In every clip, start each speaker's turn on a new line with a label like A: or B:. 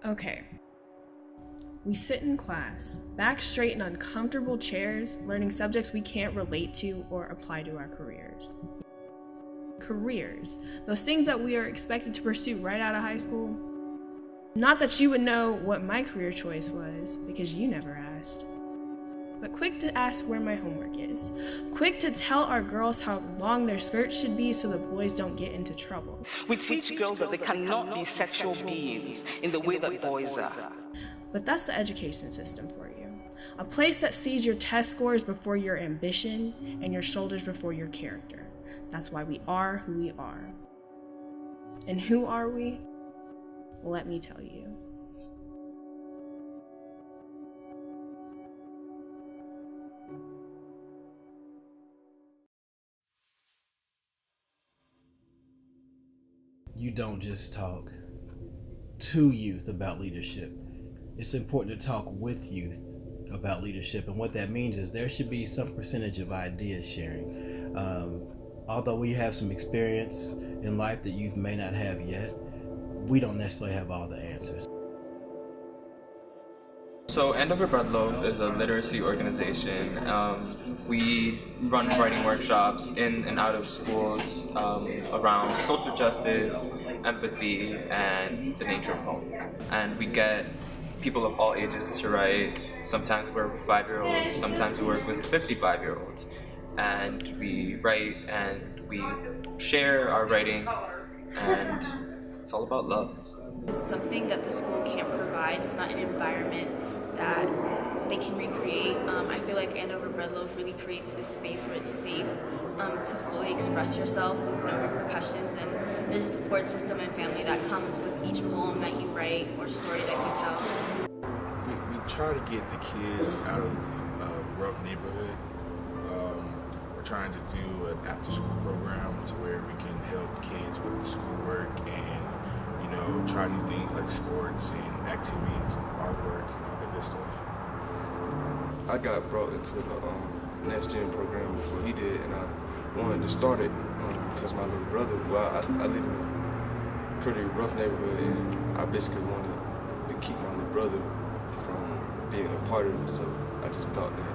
A: Okay. We sit in class, back straight in uncomfortable chairs, learning subjects we can't relate to or apply to our careers. Careers, those things that we are expected to pursue right out of high school. Not that you would know what my career choice was, because you never asked. But quick to ask where my homework is. Quick to tell our girls how long their skirts should be so the boys don't get into trouble.
B: We teach girls that they cannot be sexual beings in the way that boys are.
A: But that's the education system for you. A place that sees your test scores before your ambition and your shoulders before your character. That's why we are who we are. And who are we? Let me tell you.
C: You don't just talk to youth about leadership. It's important to talk with youth about leadership, and what that means is there should be some percentage of idea sharing. Although we have some experience in life that youth may not have yet, we don't necessarily have all the answers.
D: So Andover Breadloaf is a literacy organization. We run writing workshops in and out of schools around social justice, empathy, and the nature of home. And we get people of all ages to write. Sometimes we work with 5-year-olds, sometimes we work with 55-year-olds. And we write and we share our writing, and it's all about love.
E: It's something that the school can't provide. It's not an environment that they can recreate. I feel like Andover Breadloaf really creates this space where it's safe to fully express yourself with no repercussions, and there's a support system and family that comes with each poem that you write or story that you tell.
F: We try to get the kids out of a rough neighborhood. We're trying to do an after-school program to where we can help kids with schoolwork and, try new things like sports and activities, artwork, and all that good stuff.
G: I got brought into the Next Gen program before he did, and I wanted to start it because my little brother, I live in a pretty rough neighborhood, and I basically wanted to keep my little brother from being a part of it, so I just thought that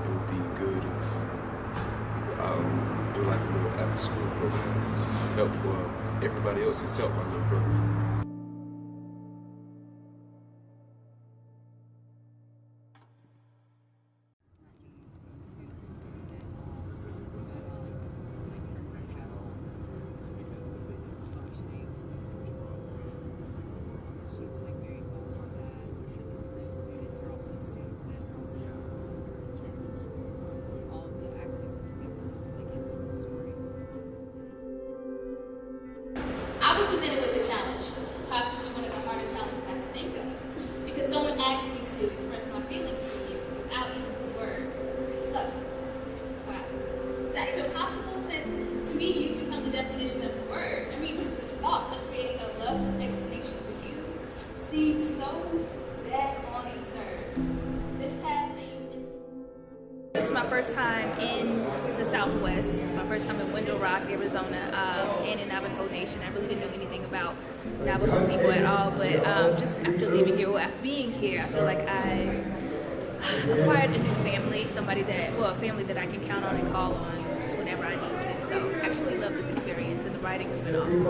G: it would be good if do like a little after-school program, help everybody else except my little brother.
H: I was presented with a challenge, possibly one of the hardest challenges I could think of, because someone asked me to express my feelings for you without using the word love. Wow. Is that even possible, since to me you've become the definition of the word? I mean, just the thoughts of creating a loveless explanation for you seems so daggone absurd. This task seemed
E: This is my first time in the Southwest. It's my first time in Window Rock, Arizona, and in Navajo Nation. I really didn't know anything about Navajo people at all, but just after leaving here, after being here, I feel like I've acquired a new family, a family that I can count on and call on just whenever I need to. So I actually love this experience, and the writing has been awesome.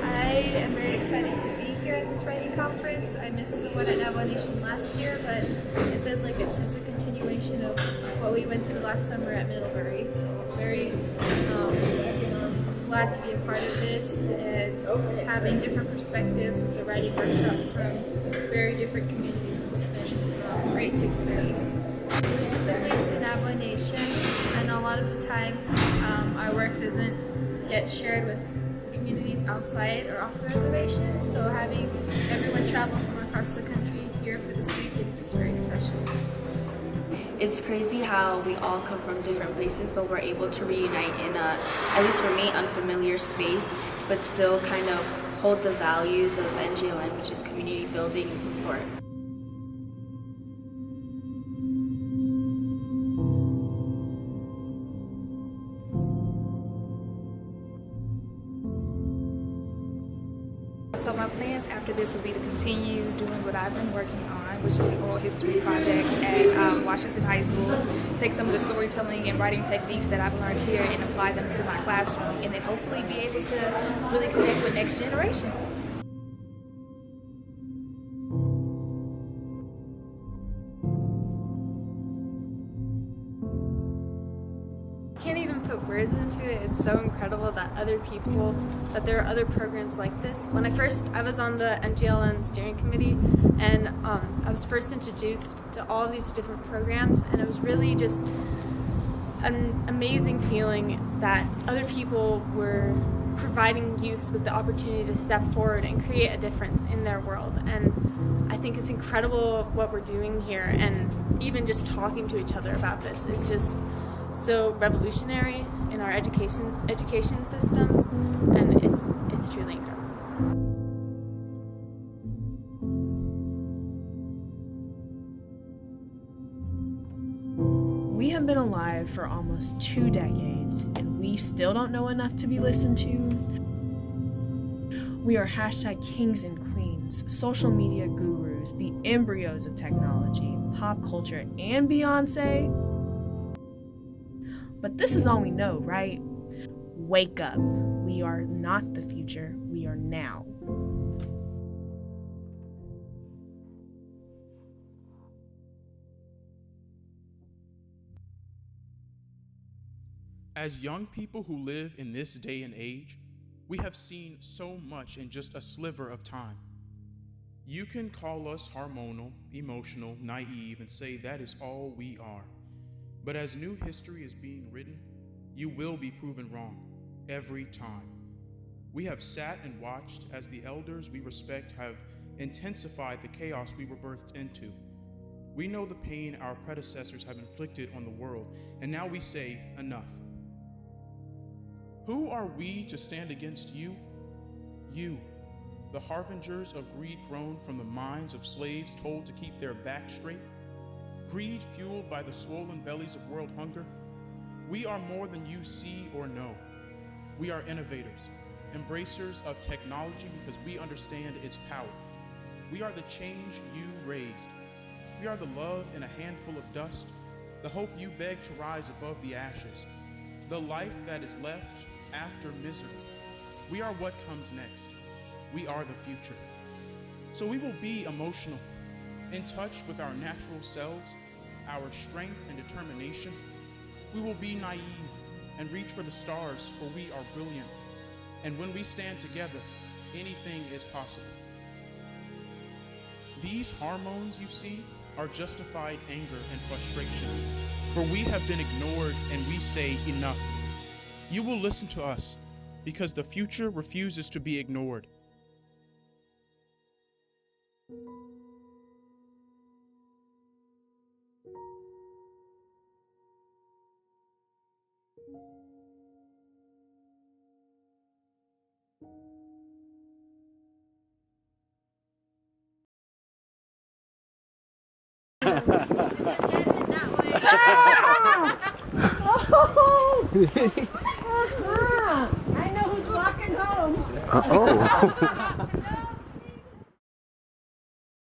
I: I am very excited to be here at this writing conference. I missed the one at Navajo Nation last year, but it feels like it's just a continuation of what we went through last summer at Middlebury. So I'm very glad to be a part of this and having different perspectives with the writing workshops from very different communities has just been great to experience. Specifically to Navajo Nation, I know a lot of the time our work doesn't get shared with communities outside or off the reservation, so having everyone travel from across the country here for this weekend is just very special.
E: It's crazy how we all come from different places, but we're able to reunite in a, at least for me, unfamiliar space, but still kind of hold the values of NGLN, which is community building and support. So my plans after this will be to continue doing what I've been working on, which is an oral history project at Washington High School. Take some of the storytelling and writing techniques that I've learned here and apply them to my classroom, and then hopefully be able to really connect with next generation.
J: Can't even put words into it. It's so incredible that there are other programs like this. When I was on the NGLN steering committee, and I was first introduced to all of these different programs, and it was really just an amazing feeling that other people were providing youths with the opportunity to step forward and create a difference in their world. And I think it's incredible what we're doing here, and even just talking to each other about this is just so revolutionary in our education systems, and it's truly incredible.
A: We have been alive for almost 2 decades, and we still don't know enough to be listened to. We are #kings and queens, social media gurus, the embryos of technology, pop culture, and Beyonce. But this is all we know, right? Wake up. We are not the future. We are now.
K: As young people who live in this day and age, we have seen so much in just a sliver of time. You can call us hormonal, emotional, naive, and say that is all we are. But as new history is being written, you will be proven wrong every time. We have sat and watched as the elders we respect have intensified the chaos we were birthed into. We know the pain our predecessors have inflicted on the world, and now we say enough. Who are we to stand against you? You, the harbingers of greed grown from the minds of slaves told to keep their back straight? Greed fueled by the swollen bellies of world hunger? We are more than you see or know. We are innovators, embracers of technology because we understand its power. We are the change you raised. We are the love in a handful of dust, the hope you beg to rise above the ashes, the life that is left after misery. We are what comes next. We are the future. So we will be emotional, in touch with our natural selves, our strength and determination. We will be naive and reach for the stars, for we are brilliant. And when we stand together, anything is possible. These hormones you see are justified anger and frustration, for we have been ignored and we say enough. You will listen to us because the future refuses to be ignored.
L: I know who's walking home.